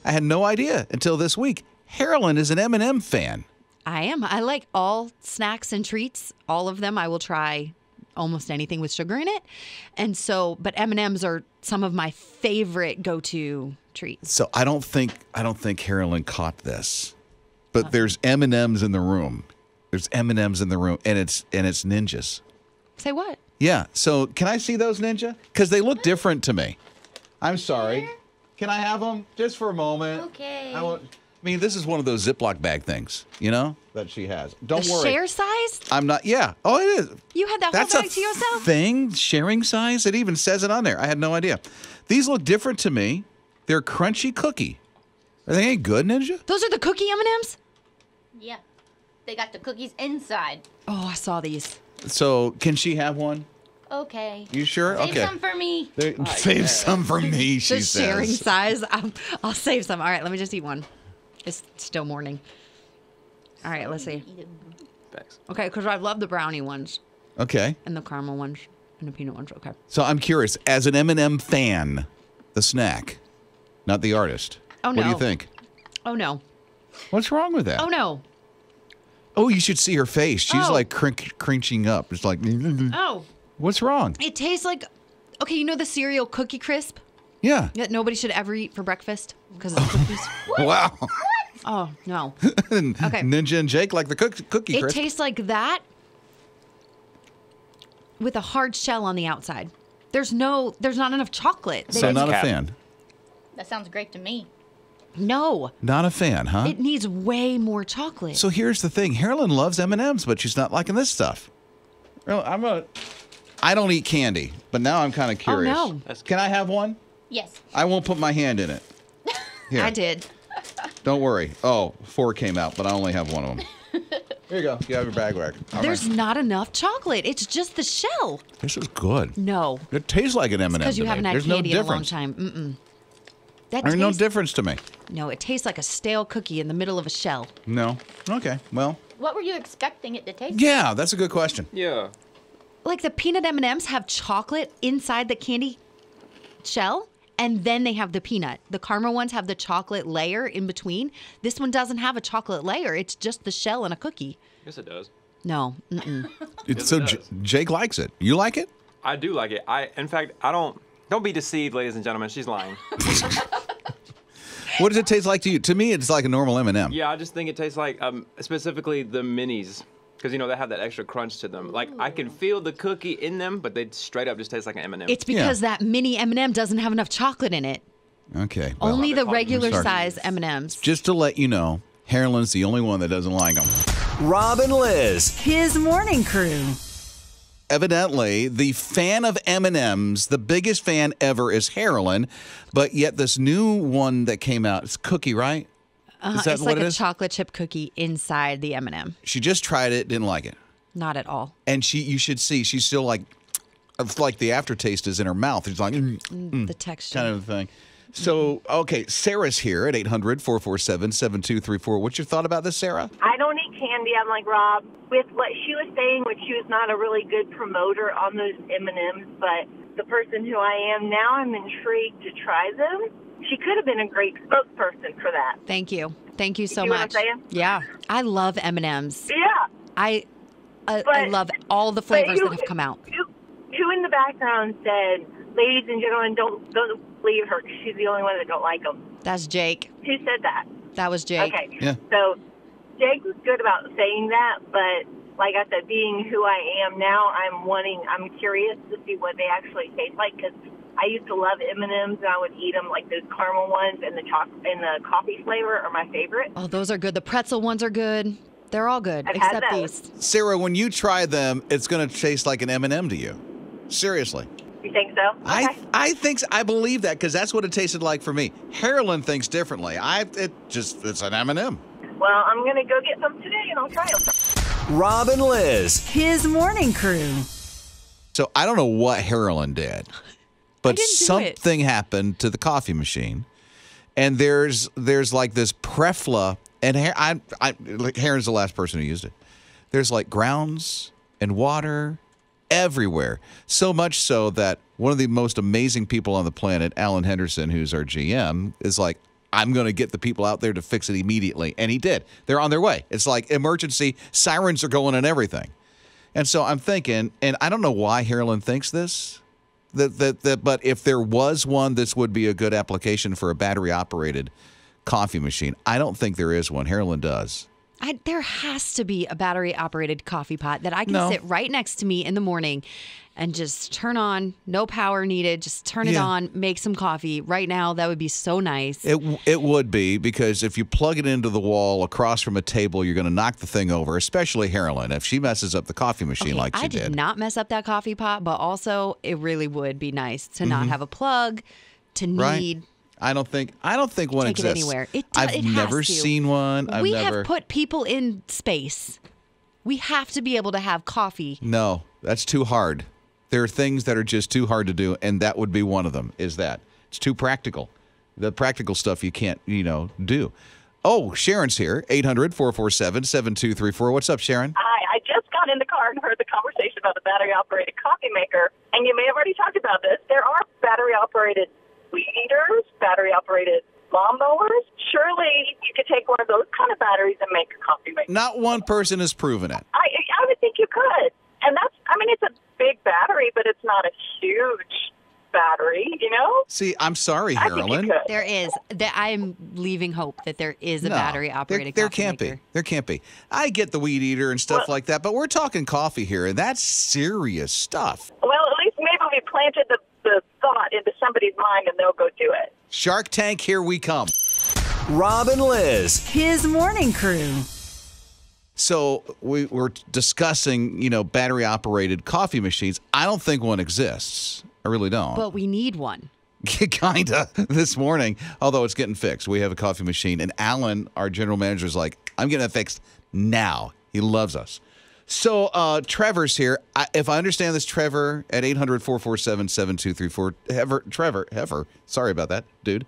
I had no idea until this week. Harlan is an M&M fan. I am. I like all snacks and treats, all of them. I will try almost anything with sugar in it. And so, but M&Ms are some of my favorite go-to treats. So I don't think Harlan caught this. But there's M&Ms in the room. There's M&Ms in the room, and it's ninjas. Say what? Yeah. So can I see those, Ninja? Because they look different to me. I'm sorry. Can I have them just for a moment? Okay. I mean, this is one of those Ziploc bag things, that she has. Don't The worry. share size? I'm not. Yeah. Oh, it is. You had that That's whole bag to yourself? Thing, sharing size. It even says it on there. I had no idea. These look different to me. They're crunchy cookie. Are they any good, Ninja? Those are the cookie M&Ms? Yeah. They got the cookies inside. Oh, I saw these. So can she have one? Okay. You sure? Save Okay. some for me. Save some for me, she The says. sharing size. I'll save some. All right, let me just eat one. It's still morning. All right, let's see. Thanks. Okay, because I love the brownie ones Okay. and the caramel ones and the peanut ones. Okay. So I'm curious, as an M&M fan, the snack, not the artist. Oh, no. What do you think? Oh, no. What's wrong with that? Oh, no. Oh, you should see her face. She's Oh. like crinching up. It's like, Oh, what's wrong? it tastes like, okay, you know the cereal Cookie Crisp Yeah. that nobody should ever eat for breakfast because of the cookies? Wow. Oh, no. Okay. Ninja and Jake like the cookie It crisp. tastes like that with a hard shell on the outside. There's not enough chocolate. So not a Cap. fan. That sounds great to me. No, Not a fan, huh? it needs way more chocolate. So here's the thing. Harlan loves M&Ms, but she's not liking this stuff. Well, I don't eat candy, but now I'm kind of curious. no. Can I have one? Yes. I won't put my hand in it. Here. I did. Don't worry. Oh, 4 came out, but I only have one of them. Here you go. You have your bag back. All There's right. not enough chocolate. It's just the shell. This is good. No, It tastes like an M&M because to you me. haven't had There's candy no in a long difference. time. That There's no tastes, difference to me. no, it tastes like a stale cookie in the middle of a shell. No. Okay. Well, What were you expecting it to taste? yeah, that's a good question. Yeah. Like the peanut M&Ms have chocolate inside the candy shell, and then they have the peanut. The caramel ones have the chocolate layer in between. This one doesn't have a chocolate layer. It's just the shell and a cookie. Yes, it does. No. Yes, So it does. Jake likes it. You like it? I do like it. In fact, I don't be deceived, ladies and gentlemen. She's lying. What does it taste like to you? To me, it's like a normal M&M. Yeah, I just think it tastes like, specifically the minis. Because, they have that extra crunch to them. Like, I can feel the cookie in them, but they straight up just taste like an M&M. It's because that mini M&M doesn't have enough chocolate in it. Okay. Well, Only the I'm regular sorry. size M&Ms. just to let you know, Harlan's the only one that doesn't like them. Rob and Liz. His morning crew. Evidently, the fan of M&Ms, the biggest fan ever, is Harlan, but yet this new one that came out, it's cookie, right? Is that It's what like it a is? chocolate chip cookie inside the M&M. She just tried it, didn't like it. Not at all. And you should see, she's still like, it's like the aftertaste is in her mouth. It's like, The texture. kind of thing. So, okay, Sarah's here at 800-447-7234. What's your thought about this, Sarah? I don't eat candy. I'm like Rob. With what she was saying, which she was not a really good promoter on those M&Ms, but the person who I am now, I'm intrigued to try them. She could have been a great spokesperson for that. Thank you. Thank you so see what I'm much. saying? Yeah. I love M&Ms. Yeah. I But- love all the flavors that have come out. Who in the background said, ladies and gentlemen, don't believe her 'cause she's the only one that don't like them? That's Jake. Who said that? That was Jake. Okay. Yeah. So Jake was good about saying that, but like I said, being who I am now, I'm curious to see what they actually taste like because I used to love M&Ms and I would eat them like those caramel ones and the coffee flavor are my favorite. Oh, those are good. The pretzel ones are good. They're all good, I've had except those. these. Sarah, when you try them, it's going to taste like an M&M to you. Seriously. You think so? Okay. I think I believe that because that's what it tasted like for me. Harlan thinks differently. It's an M&M. Well, I'm going to go get some today and I'll try them. Rob and Liz. His morning crew. So I don't know what Harlan did, but didn't do it. something happened to the coffee machine, and there's like this Prefla, and Harlan's the last person who used it. There's like grounds and water everywhere. So much so that one of the most amazing people on the planet, Alan Henderson, who's our GM, is like, I'm going to get the people out there to fix it immediately. And he did. They're on their way. It's like emergency. Sirens are going and everything. And so I'm thinking, and I don't know why Harlan thinks this, but if there was one, this would be a good application for a battery-operated coffee machine. I don't think there is one. Harlan does. There has to be a battery-operated coffee pot that I can sit right next to me in the morning and just turn on, no power needed, just turn it on, make some coffee. Right now, that would be so nice. It would be, because if you plug it into the wall across from a table, you're going to knock the thing over, especially Harlan, if she messes up the coffee machine like she did. I did not mess up that coffee pot, but also it really would be nice to not have a plug, to need... I don't think one Take exists. it anywhere. I've never seen one. We have put people in space. We have to be able to have coffee. No, that's too hard. There are things that are just too hard to do, and that would be one of them, is that. It's too practical. The practical stuff you can't, do. Oh, Sharon's here, 800-447-7234. What's up, Sharon? Hi, I just got in the car and heard the conversation about the battery-operated coffee maker, and you may have already talked about this. There are battery-operated weed eaters, battery-operared lawnmowers. Surely you could take one of those kind of batteries and make a coffee maker. Not one person has proven it. I would think you could. And it's a big battery, but it's not a huge battery, See, I'm sorry, Harlan. There is. I'm leaving hope that there is a battery-operated coffee maker. There can't be. I get the weed eater and stuff like that, but we're talking coffee here, and that's serious stuff. Well, at least maybe we planted the thought into somebody's mind and they'll go do it. Shark Tank, here we come. Rob and Liz. His morning crew. So we're discussing, battery-operated coffee machines. I don't think one exists. I really don't. But we need one. Kinda this morning, although it's getting fixed. We have a coffee machine, and Alan, our general manager, is like, I'm getting it fixed now. He loves us. So Trevor's here. If I understand this, Trevor at 800-447-7234. Trevor. Sorry about that, dude.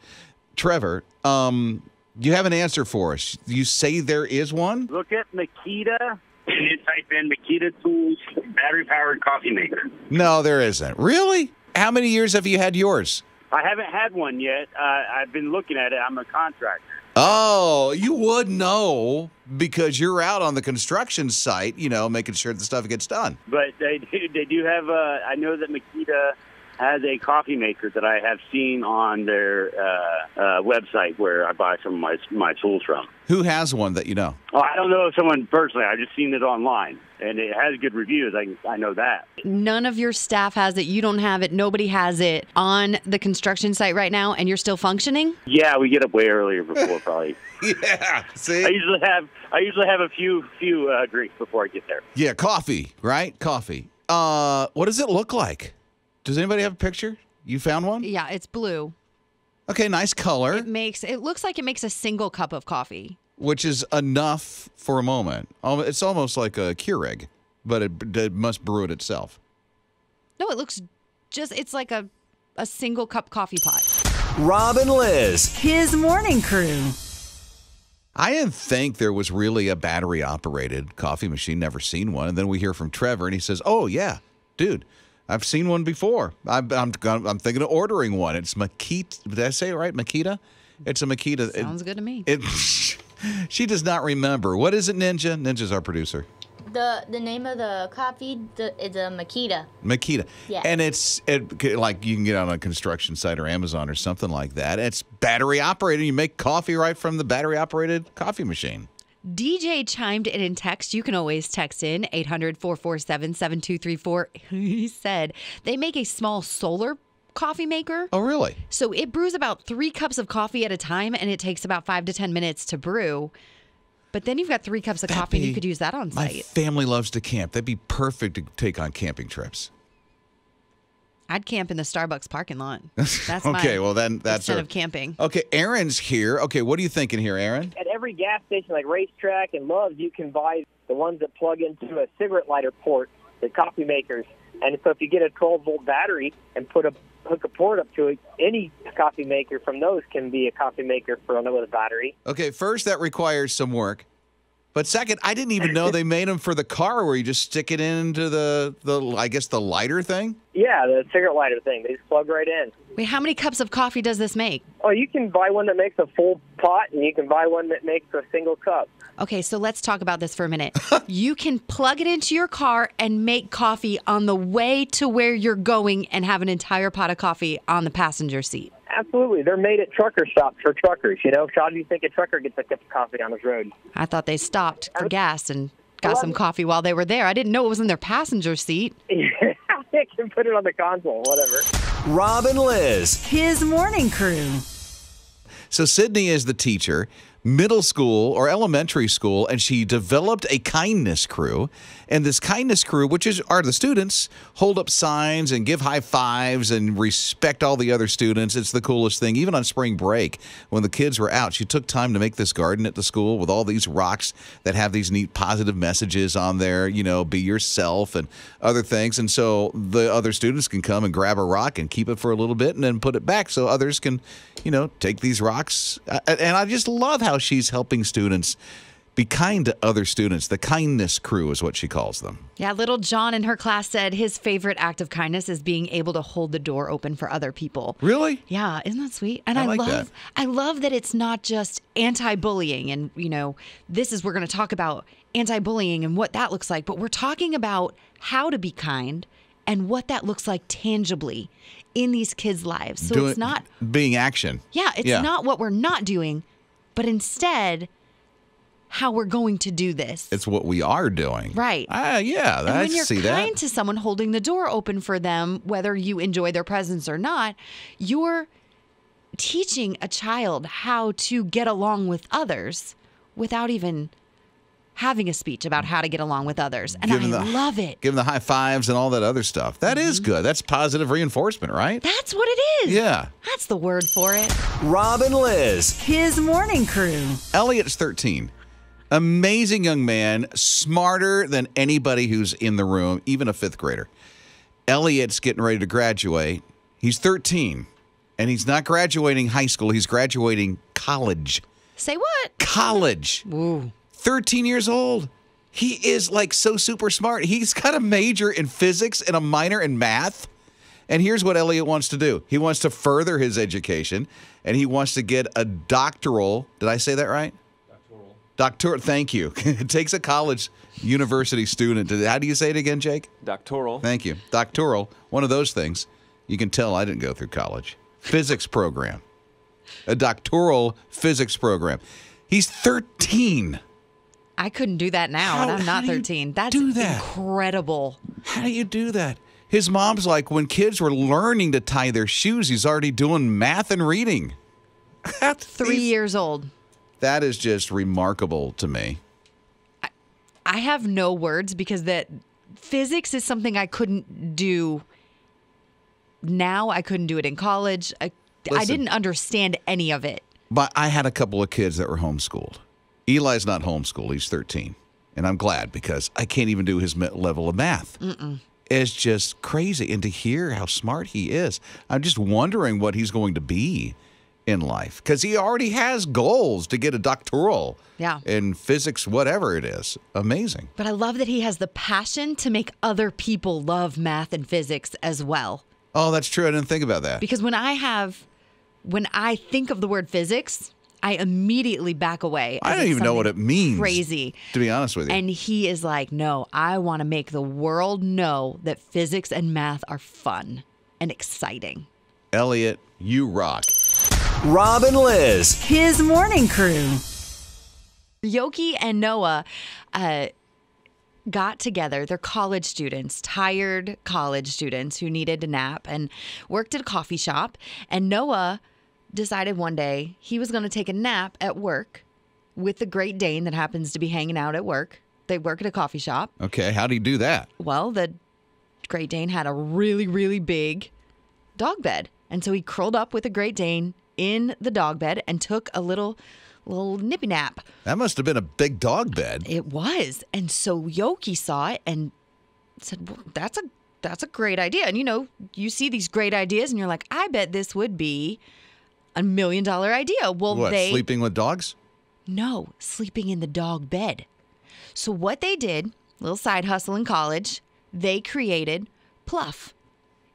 Trevor, you have an answer for us. You say there is one? Look at Makita, and you type in Makita Tools battery-powered coffee maker. No, there isn't. Really? How many years have you had yours? I haven't had one yet. I've been looking at it. I'm a contractor. Oh, you would know because you're out on the construction site, making sure the stuff gets done. But they do have I know that Makita has a coffee maker that I have seen on their website where I buy some of my tools from. Who has one that you know? Oh, I don't know someone personally. I've just seen it online, and it has good reviews. I know that. None of your staff has it. You don't have it. Nobody has it on the construction site right now, and you're still functioning? Yeah, we get up way earlier before probably. Yeah, see? I usually have a few drinks before I get there. Yeah, coffee, right? Coffee. What does it look like? Does anybody have a picture? You found one? Yeah, it's blue. Okay, nice color. It looks like it makes a single cup of coffee. Which is enough for a moment. It's almost like a Keurig, but it must brew it itself. No, it looks it's like a single cup coffee pot. Rob and Liz. His morning crew. I didn't think there was really a battery-operated coffee machine. Never seen one. And then we hear from Trevor, and he says, "Oh yeah, dude, I've seen one before. I'm thinking of ordering one. It's Makita. Did I say it right? Makita? It's a Makita. Sounds good to me. She does not remember. What is it, Ninja? Ninja's our producer. The name of the coffee is a Makita. Makita. Yeah. And it's like you can get on a construction site or Amazon or something like that. It's battery operated. You make coffee right from the battery operated coffee machine. DJ chimed in text. You can always text in 800-447-7234. He said they make a small solar coffee maker. Oh, really? So it brews about 3 cups of coffee at a time, and it takes about 5 to 10 minutes to brew. But then you've got 3 cups of coffee, and you could use that on site. My family loves to camp. That'd be perfect to take on camping trips. I'd camp in the Starbucks parking lot. That's okay, well, then that's instead of camping. Okay, Aaron's here. Okay, what are you thinking here, Aaron? At every gas station like Racetrack and Love's, you can buy the ones that plug into a cigarette lighter port, the coffee makers. And so if you get a 12-volt battery and hook a port up to it, any coffee maker from those can be a coffee maker with a battery. Okay, first that requires some work. But second, I didn't even know they made them for the car where you just stick it into the I guess the lighter thing. Yeah, the cigarette lighter thing. They just plug right in. Wait, how many cups of coffee does this make? Oh, you can buy one that makes a full pot, and you can buy one that makes a single cup. Okay, so let's talk about this for a minute. You can plug it into your car and make coffee on the way to where you're going and have an entire pot of coffee on the passenger seat. Absolutely. They're made at trucker stops for truckers, you know. How do you think a trucker gets a cup of coffee on his road? I thought they stopped for gas and got some coffee while they were there. I didn't know it was in their passenger seat. They can put it on the console, whatever. Rob and Liz. His morning crew. So Sydney is the teacher, middle school or elementary school, and she developed a kindness crew. And this kindness crew, which are the students, hold up signs and give high fives and respect all the other students. It's the coolest thing. Even on spring break, when the kids were out, she took time to make this garden at the school with all these rocks that have these neat positive messages on there, you know, be yourself and other things. And so the other students can come and grab a rock and keep it for a little bit and then put it back so others can, you know, take these rocks. And I just love how she's helping students be kind to other students. The kindness crew is what she calls them. Yeah, little John in her class said his favorite act of kindness is being able to hold the door open for other people. Really? Yeah, isn't that sweet? And I like that. I love that it's not just anti-bullying and, you know, we're going to talk about anti-bullying and what that looks like, but we're talking about how to be kind and what that looks like tangibly in these kids' lives. So it's not being action. Yeah, it's not what we're not doing, but instead how we're going to do this. It's what we are doing. Right. Yeah, and I when you're see that. kind to someone, holding the door open for them, whether you enjoy their presence or not, you're teaching a child how to get along with others without even having a speech about how to get along with others. And I love it. Give them the high fives and all that other stuff. That is good. That's positive reinforcement, right? That's what it is. Yeah. That's the word for it. Rob and Liz. His morning crew. Elliot's 13. Amazing young man, smarter than anybody who's in the room, even a fifth grader. Elliot's getting ready to graduate. He's 13, and he's not graduating high school. He's graduating college. Say what? College. Ooh. 13 years old. He is like so super smart. He's got a major in physics and a minor in math. And here's what Elliot wants to do. He wants to further his education, and he wants to get a doctoral. Did I say that right? Doctoral, thank you. It takes a college university student to, how do you say it again, Jake? Doctoral. Thank you. Doctoral, one of those things. You can tell I didn't go through college. Physics program. A doctoral physics program. He's 13. I couldn't do that now, and I'm not 13. That's incredible. How do you do that? His mom's like, when kids were learning to tie their shoes, he's already doing math and reading. 3 years old. That is just remarkable to me. I have no words because that physics is something I couldn't do now. I couldn't do it in college. I didn't understand any of it. But I had a couple of kids that were homeschooled. Eli's not homeschooled. He's 13. And I'm glad because I can't even do his level of math. It's just crazy. And to hear how smart he is, I'm just wondering what he's going to be in life, because he already has goals to get a doctoral in physics, whatever it is. Amazing. But I love that he has the passion to make other people love math and physics as well. Oh, that's true. I didn't think about that. Because when I think of the word physics, I immediately back away. I don't even know what it means. Crazy. To be honest with you. And he is like, no, I want to make the world know that physics and math are fun and exciting. Elliot, you rock. Rob and Liz. His morning crew. Yoki and Noah got together. They're college students, tired college students who needed a nap, and worked at a coffee shop. And Noah decided one day he was going to take a nap at work with the Great Dane that happens to be hanging out at work. They work at a coffee shop. Okay, how do you do that? Well, the Great Dane had a really, really big dog bed. And so he curled up with the Great Dane in the dog bed and took a little nippy nap. That must have been a big dog bed. It was. And so Yoki saw it and said, well, that's a great idea. And, you know, you see these great ideas and you're like, I bet this would be $1 million idea. Well, What, sleeping with dogs? No, sleeping in the dog bed. So what they did, little side hustle in college, they created Pluff.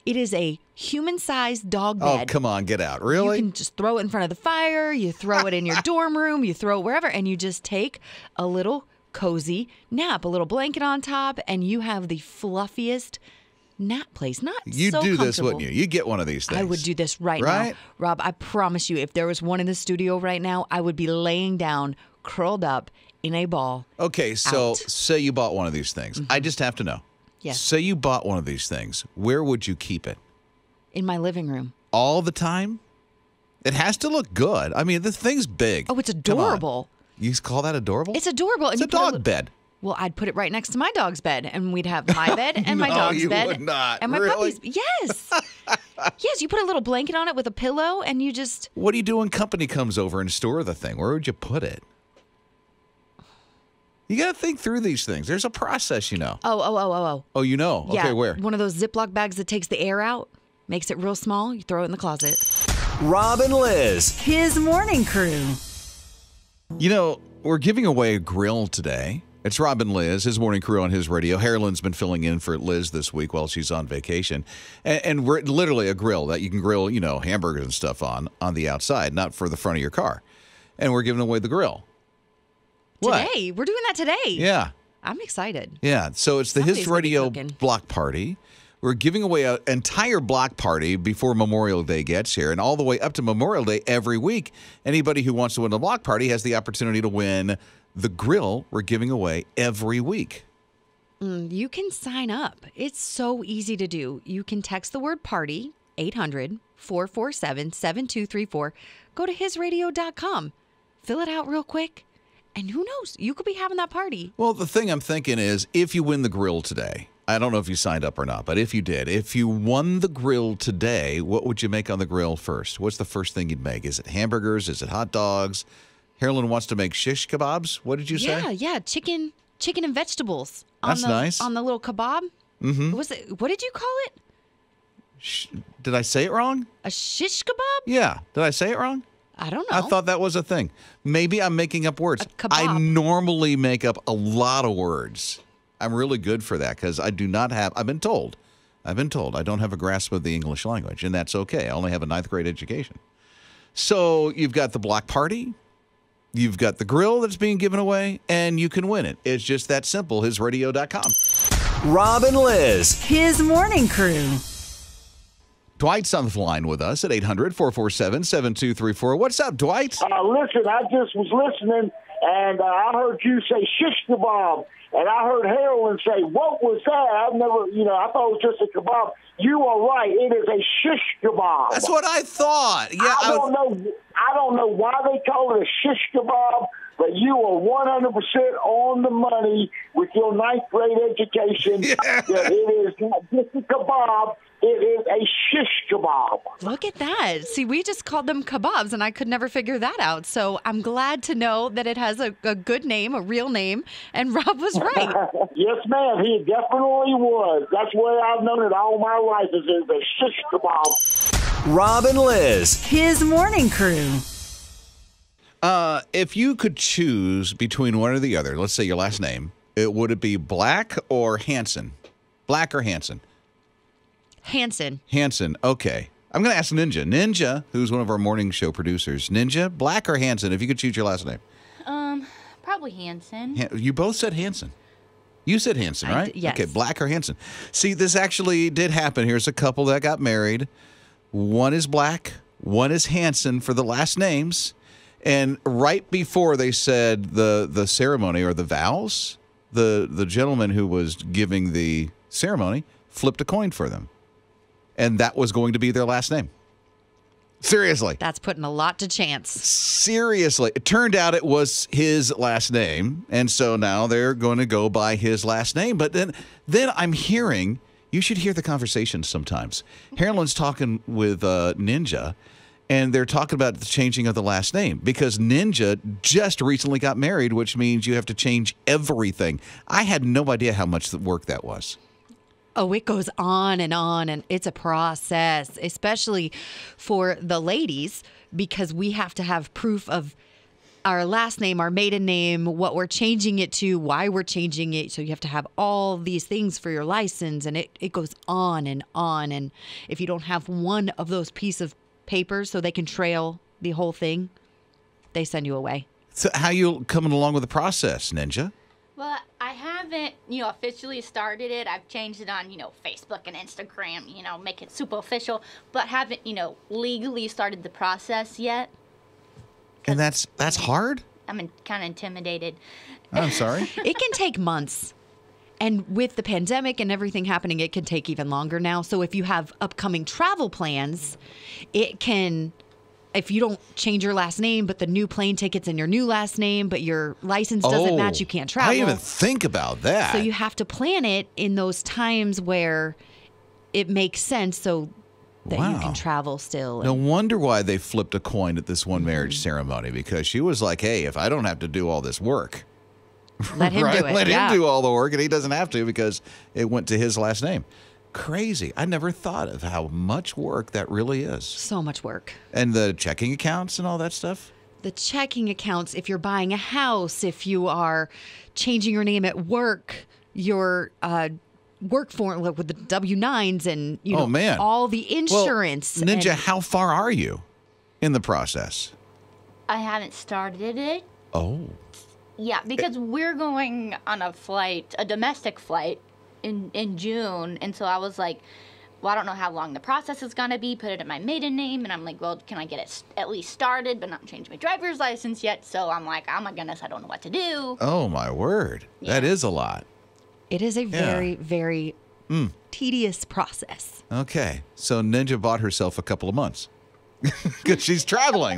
It is a human-sized dog bed. Oh, come on, get out. Really? You can just throw it in front of the fire. You throw it in your dorm room. You throw it wherever. And you just take a little cozy nap, a little blanket on top, and you have the fluffiest nap place. You'd so do this, comfortable. wouldn't you? You'd get one of these things. I would do this right Right? now. Rob, I promise you, if there was one in the studio right now, I would be laying down, curled up in a ball. Okay, so Out. say you bought one of these things. I just have to know. Yes. Say you bought one of these things. Where would you keep it? In my living room. All the time? It has to look good. I mean, the thing's big. Oh, it's Come on. adorable. You call that adorable? It's adorable. It's and a you put dog bed. Well, I'd put it right next to my dog's bed, and we'd have my bed and my No, dog's you bed. would not. And my Really? puppy's. Yes. Yes, you put a little blanket on it with a pillow, and you just. What do you do when company comes over and store the thing? Where would you put it? You got to think through these things. There's a process, you know. Oh. Oh, you know? Yeah. Okay, where? One of those Ziploc bags that takes the air out, makes it real small. You throw it in the closet. Rob and Liz. His morning crew. You know, we're giving away a grill today. It's Rob and Liz, his morning crew on his radio. Harlan's been filling in for Liz this week while she's on vacation. And we're literally a grill that you can grill, you know, hamburgers and stuff on the outside, not for the front of your car. And we're giving away the grill. What? Today. We're doing that today. Yeah. I'm excited. Yeah. So it's the Somebody's His gonna be Radio cooking. block party. We're giving away an entire block party before Memorial Day gets here, and all the way up to Memorial Day every week. Anybody who wants to win the block party has the opportunity to win the grill we're giving away every week. You can sign up. It's so easy to do. You can text the word party, 800-447-7234. Go to hisradio.com. Fill it out real quick. And who knows? You could be having that party. Well, the thing I'm thinking is, if you win the grill today, I don't know if you signed up or not, but if you did, if you won the grill today, what would you make on the grill first? What's the first thing you'd make? Is it hamburgers? Is it hot dogs? Harlan wants to make shish kebabs. What did you say? Yeah. Chicken and vegetables. That's nice. On the little kebab. Mm-hmm. What did you call it? Did I say it wrong? A shish kebab? Yeah. Did I say it wrong? I don't know. I thought that was a thing. Maybe I'm making up words. A kebab. I normally make up a lot of words. I'm really good for that because I do not have, I've been told I don't have a grasp of the English language, and that's okay. I only have a 9th grade education. So you've got the block party, you've got the grill that's being given away, and you can win it. It's just that simple, hisradio.com. Rob and Liz. His morning crew. Dwight's on the line with us at 800-447-7234. What's up, Dwight? Listen, I just was listening, and I heard you say shish kebab, and I heard Harlan say, what was that? I've never, I thought it was just a kebab. You are right. It is a shish kebab. That's what I thought. Yeah, I don't know why they call it a shish kebab, but you are 100% on the money with your 9th grade education. Yeah. That it is not just a kebab. It is a shish kebab. Look at that. See, we just called them kebabs, and I could never figure that out. So I'm glad to know that it has a good name, a real name, and Rob was right. Yes, ma'am. He definitely was. That's the way I've known it all my life is a shish kebab. Rob and Liz. His morning crew. If you could choose between one or the other, let's say your last name, would it be Black or Hansen? Black or Hansen? Hansen. Hansen. Okay. I'm going to ask Ninja. Ninja, who's one of our morning show producers. Ninja, Black or Hansen, if you could choose your last name? Probably Hansen. You both said Hansen. You said Hansen, right? Yes. Okay, Black or Hansen. See, this actually did happen. Here's a couple that got married. One is Black, one is Hansen for the last names. And right before they said the ceremony or the vows, the gentleman who was giving the ceremony flipped a coin for them. And that was going to be their last name. Seriously. That's putting a lot to chance. Seriously. It turned out it was his last name. And so now they're going to go by his last name. But then I'm hearing, you should hear the conversation sometimes. Harlan's talking with Ninja, and they're talking about the changing of the last name because Ninja just recently got married, which means you have to change everything. I had no idea how much work that was. Oh, it goes on, and it's a process, especially for the ladies, because we have to have proof of our last name, our maiden name, what we're changing it to, why we're changing it. So you have to have all these things for your license, and it goes on and on. And if you don't have one of those pieces of paper so they can trail the whole thing, they send you away. So how you coming along with the process, Ninja? Well, I haven't, officially started it. I've changed it on, Facebook and Instagram, make it super official, but haven't, legally started the process yet. And that's hard? I'm kind of intimidated. I'm sorry. It can take months. And with the pandemic and everything happening, it can take even longer now. So if you have upcoming travel plans, it can... If you don't change your last name, but the new plane ticket's in your new last name, but your license doesn't match, you can't travel. I didn't even think about that. So you have to plan it in those times where it makes sense so that you can travel still. No wonder why they flipped a coin at this one marriage ceremony, because she was like, hey, if I don't have to do all this work, let him do it. Let him do all the work, and he doesn't have to because it went to his last name. Crazy. I never thought of how much work that really is. So much work. And the checking accounts and all that stuff? The checking accounts, if you're buying a house, if you are changing your name at work, your work form with the W-9s and all the insurance. Well, Ninja, how far are you in the process? I haven't started it. Oh. Yeah, because we're going on a domestic flight in June, and so I was like, well, I don't know how long the process is going to be, put it in my maiden name, and I'm like, well, can I get it at least started, but not change my driver's license yet? So I'm like, oh my goodness, I don't know what to do. Oh my word. Yeah. That is a lot. It is a very, very tedious process. Okay, so Ninja bought herself a couple of months because she's traveling.